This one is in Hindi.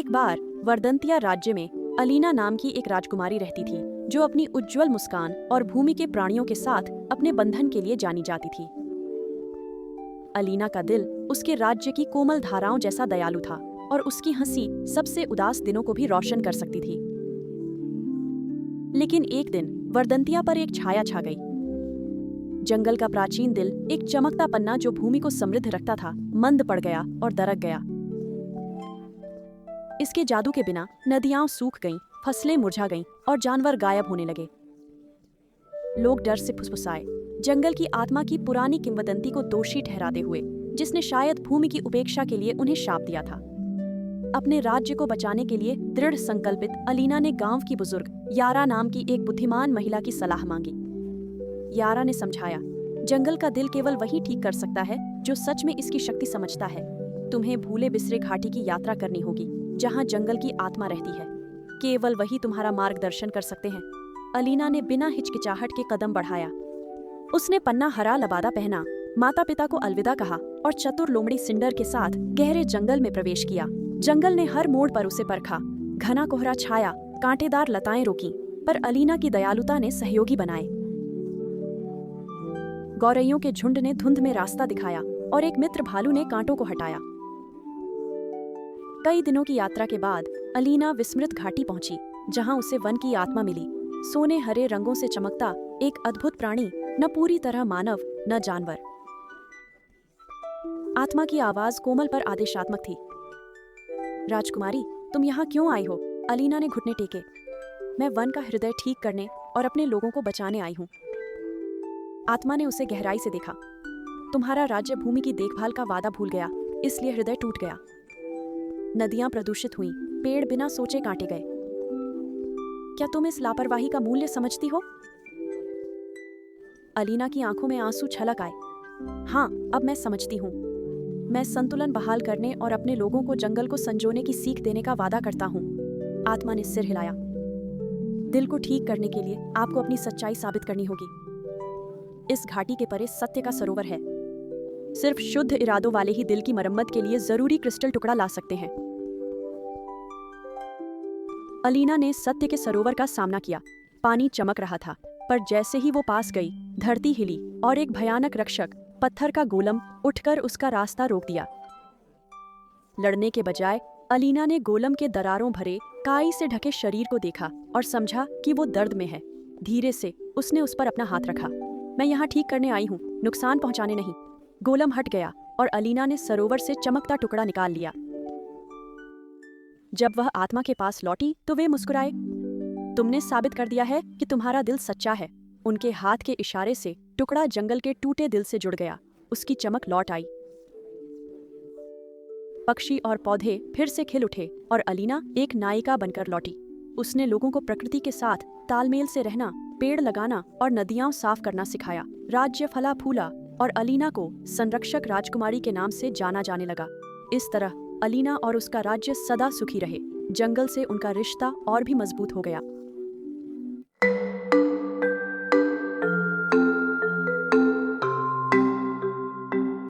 एक बार वर्दंतिया राज्य में अलीना नाम की एक राजकुमारी रहती थी, जो अपनी उज्जवल मुस्कान और भूमि के प्राणियों के साथ अपने बंधन के लिए जानी जाती थी। अलीना का दिल उसके राज्य की कोमल धाराओं जैसा दयालु था और उसकी हंसी सबसे उदास दिनों को भी रोशन कर सकती थी। लेकिन एक दिन वर्दंतिया पर एक छाया छा गई। जंगल का प्राचीन दिल, एक चमकता पन्ना जो भूमि को समृद्ध रखता था, मंद पड़ गया और दरक गया। इसके जादू के बिना नदियां सूख गईं, फसलें मुरझा गईं और जानवर गायब होने लगे। लोग डर से फुसफुसाए, जंगल की आत्मा की पुरानी किंवदंती को दोषी ठहराते हुए, जिसने शायद भूमि की उपेक्षा के लिए उन्हें शाप दिया था। अपने राज्य को बचाने के लिए दृढ़ संकल्पित अलीना ने गांव की बुजुर्ग यारा नाम की एक बुद्धिमान महिला की सलाह मांगी। यारा ने समझाया, जंगल का दिल केवल वही ठीक कर सकता है जो सच में इसकी शक्ति समझता है। तुम्हें भूले बिसरे घाटी की यात्रा करनी होगी, जहां जंगल की आत्मा रहती है। केवल वही तुम्हारा मार्गदर्शन कर सकते हैं। अलीना ने बिना हिचकिचाहट के कदम बढ़ाया। उसने पन्ना हरा लबादा पहना, माता पिता को अलविदा कहा और चतुर लोमड़ी सिंडर के साथ गहरे जंगल में प्रवेश किया। जंगल ने हर मोड़ पर उसे परखा। घना कोहरा छाया, कांटेदार लताएं रोकी, पर अलीना की दयालुता ने सहयोगी बनाए। गौरैयों के झुंड ने धुंध में रास्ता दिखाया और एक मित्र भालू ने कांटों को हटाया। कई दिनों की यात्रा के बाद अलीना विस्मृत घाटी पहुंची, जहां उसे वन की आत्मा मिली। सोने हरे रंगों से चमकता एक अद्भुत प्राणी, न पूरी तरह मानव न जानवर। आत्मा की आवाज कोमल पर आदेशात्मक थी। राजकुमारी, तुम यहाँ क्यों आई हो? अलीना ने घुटने टेके। मैं वन का हृदय ठीक करने और अपने लोगों को बचाने आई हूँ। आत्मा ने उसे गहराई से देखा। तुम्हारा राज्य भूमि की देखभाल का वादा भूल गया, इसलिए हृदय टूट गया। नदियां प्रदूषित हुईं, पेड़ बिना सोचे काटे गए। क्या तुम इस लापरवाही का मूल्य समझती हो? अलीना की आंखों में आंसू छलक आए। हाँ, अब मैं समझती हूँ। मैं संतुलन बहाल करने और अपने लोगों को जंगल को संजोने की सीख देने का वादा करता हूँ। आत्मा ने सिर हिलाया। दिल को ठीक करने के लिए आपको अपनी सच्चाई साबित करनी होगी। इस घाटी के परे सत्य का सरोवर है। सिर्फ शुद्ध इरादों वाले ही दिल की मरम्मत के लिए जरूरी क्रिस्टल टुकड़ा ला सकते हैं। अलीना ने सत्य के सरोवर का सामना किया। पानी चमक रहा था, पर जैसे ही वो पास गई, धरती हिली और एक भयानक रक्षक, पत्थर का गोलम, उठकर उसका रास्ता रोक दिया। लड़ने के बजाय अलीना ने गोलम के दरारों भरे, काई से ढके शरीर को देखा और समझा कि वो दर्द में है। धीरे से उसने उस पर अपना हाथ रखा। मैं यहाँ ठीक करने आई हूँ, नुकसान पहुँचाने नहीं। गोलम हट गया और अलीना ने सरोवर से चमकता टुकड़ा निकाल लिया। जब वह आत्मा के पास लौटी तो वे मुस्कुराए। तुमने साबित कर दिया है कि तुम्हारा दिल सच्चा है। उनके हाथ के इशारे से टुकड़ा जंगल के टूटे दिल से जुड़ गया। उसकी चमक लौट आई। पक्षी और पौधे फिर से खिल उठे और अलीना एक नायिका बनकर लौटी। उसने लोगों को प्रकृति के साथ तालमेल से रहना, पेड़ लगाना और नदियां साफ करना सिखाया। राज्य फला फूला और अलीना को संरक्षक राजकुमारी के नाम से जाना जाने लगा। इस तरह अलीना और उसका राज्य सदा सुखी रहे। जंगल से उनका रिश्ता और भी मजबूत हो गया।